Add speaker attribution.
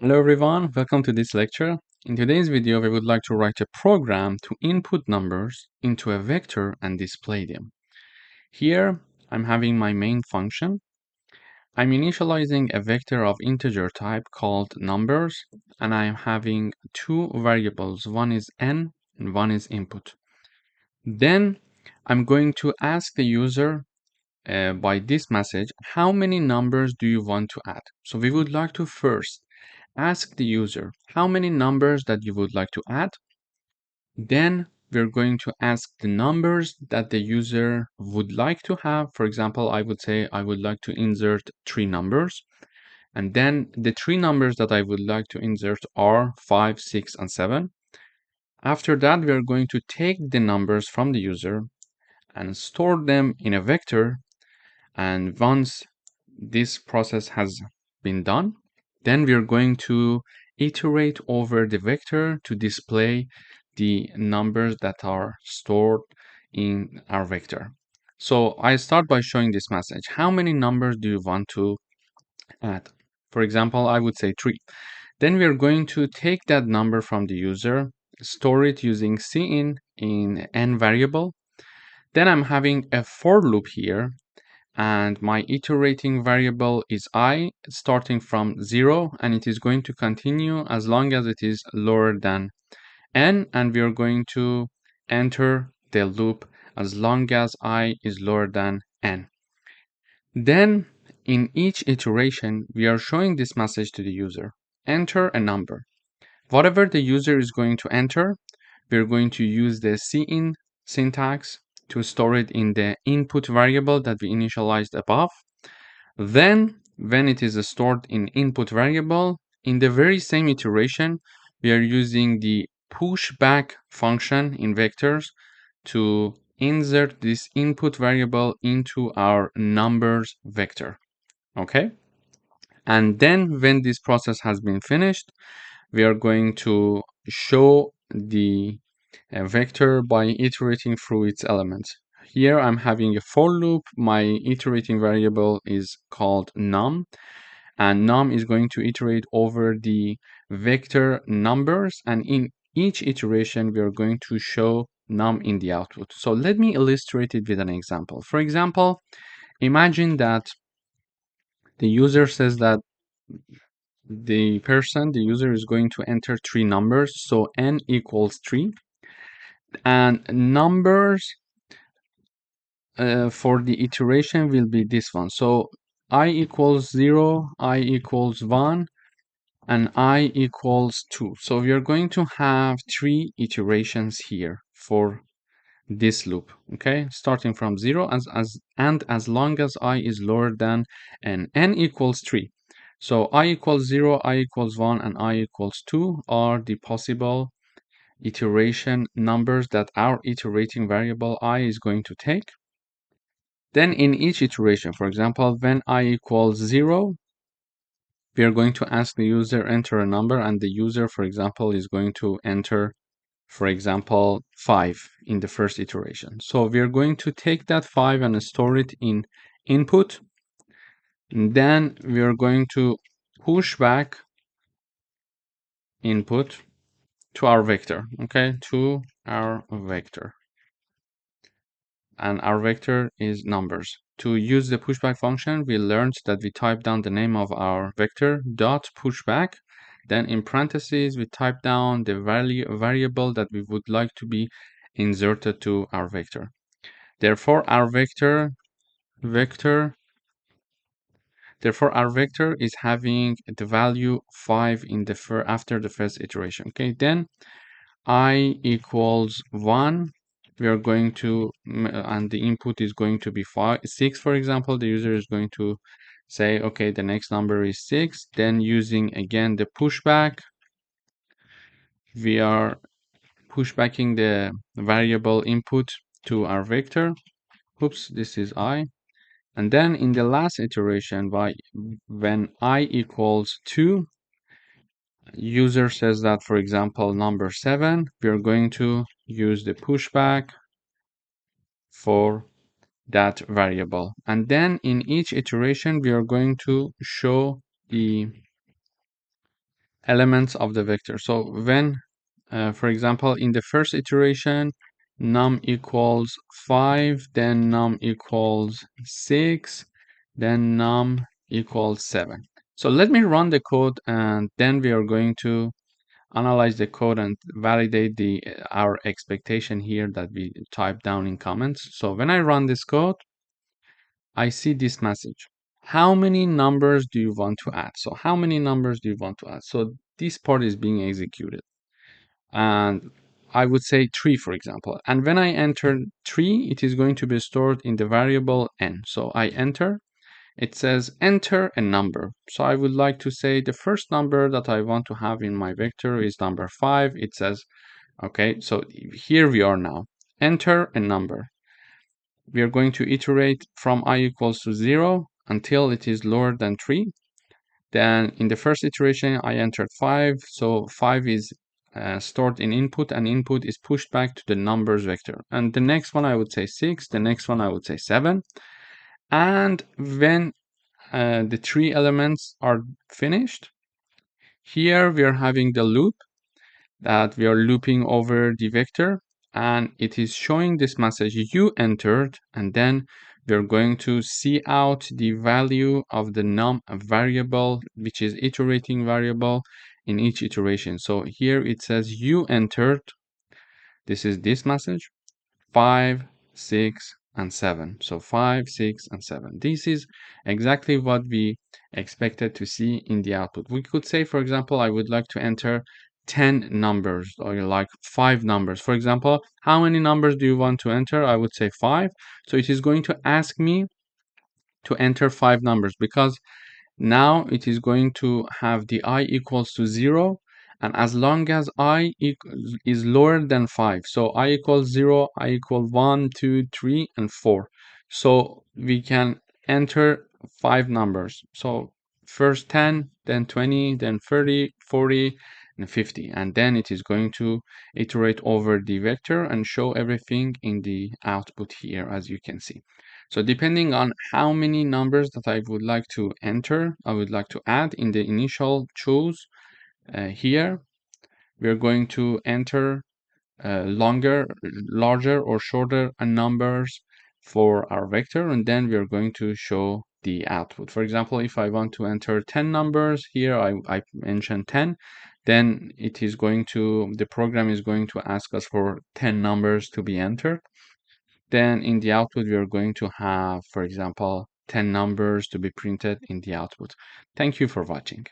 Speaker 1: Hello everyone, welcome to this lecture. In today's video, we would like to write a program to input numbers into a vector and display them. Here, I'm having my main function. I'm initializing a vector of integer type called numbers, and I'm having two variables. One is n and one is input. Then I'm going to ask the user by this message, how many numbers do you want to add? So we would like to first ask the user how many numbers that you would like to add. Then we're going to ask the numbers that the user would like to have. For example, I would say I would like to insert 3 numbers. And then the 3 numbers that I would like to insert are 5, 6, and 7. After that, we are going to take the numbers from the user and store them in a vector. And once this process has been done, then we are going to iterate over the vector to display the numbers that are stored in our vector. So I start by showing this message. How many numbers do you want to add? For example, I would say 3. Then we are going to take that number from the user, store it using cin in n variable. Then I'm having a for loop here, and my iterating variable is I starting from 0, and it is going to continue as long as it is lower than n, and we are going to enter the loop as long as I is lower than n. Then in each iteration we are showing this message to the user: enter a number. Whatever the user is going to enter, we're going to use the cin syntax to store it in the input variable that we initialized above. Then, when it is stored in input variable, in the very same iteration, we are using the pushback function in vectors to insert this input variable into our numbers vector. Okay? And then when this process has been finished, we are going to show the vector by iterating through its elements. Here I'm having a for loop. My iterating variable is called num, and num is going to iterate over the vector numbers, and in each iteration we are going to show num in the output. So let me illustrate it with an example. For example, imagine that the user says that the user is going to enter 3 numbers, so n equals 3, and numbers for the iteration will be this one. So I equals 0, I equals 1, and I equals 2. So we are going to have 3 iterations here for this loop, okay, starting from 0 as long as I is lower than n equals 3. So I equals 0, I equals 1, and I equals 2 are the possible iteration numbers that our iterating variable I is going to take. Then in each iteration, for example, when I equals 0, we are going to ask the user enter a number, and the user, for example, is going to enter, for example, 5 in the first iteration. So we are going to take that 5 and store it in input. And then we are going to push back input to our vector, okay, to our vector. And our vector is numbers. To use the pushback function, we learned that we type down the name of our vector dot pushback. Then in parentheses, we type down the variable that we would like to be inserted to our vector. Therefore, our vector is having the value 5 in the after the first iteration. Okay, then I equals 1. We are going to, and the input is going to be 6, for example. The user is going to say, okay, the next number is 6. Then using again the pushback, we are pushbacking the variable input to our vector. Oops, this is I. And then in the last iteration, when I equals 2, user says that, for example, number 7, we are going to use the pushback for that variable. And then in each iteration, we are going to show the elements of the vector. So when, for example, in the first iteration, num equals 5, then num equals 6, then num equals 7. So let me run the code, and then we are going to analyze the code and validate our expectation here that we type down in comments. So when I run this code, I see this message. How many numbers do you want to add? So how many numbers do you want to add? So this part is being executed. And I would say 3, for example. And when I enter 3, it is going to be stored in the variable n. So I enter. It says enter a number. So I would like to say the first number that I want to have in my vector is number 5. It says, okay, so here we are now. Enter a number. We are going to iterate from I equals to 0 until it is lower than 3. Then in the first iteration, I entered 5. So 5 is stored in input, and input is pushed back to the numbers vector. And the next one, I would say 6. The next one, I would say 7. And when the 3 elements are finished, here we are having the loop that we are looping over the vector, and it is showing this message you entered, and then we're going to see out the value of the num variable, which is iterating variable in each iteration. So here it says you entered, this is this message, 5, 6, and 7. So 5, 6, and 7. This is exactly what we expected to see in the output. We could say, for example, I would like to enter 10 numbers, or like 5 numbers. For example, how many numbers do you want to enter? I would say 5. So it is going to ask me to enter 5 numbers, because now it is going to have the I equals to 0, and as long as I is lower than 5, so I equals 0, I equal 1, 2, 3, and 4. So we can enter 5 numbers. So first 10, then 20, then 30, 40, and 50. And then it is going to iterate over the vector and show everything in the output here, as you can see. So depending on how many numbers that I would like to enter, I would like to add in the initial choose here, we're going to enter larger or shorter numbers for our vector, and then we're going to show the output. For example, if I want to enter 10 numbers here, I mentioned 10, then the program is going to ask us for 10 numbers to be entered. Then in the output, we are going to have, for example, 10 numbers to be printed in the output. Thank you for watching.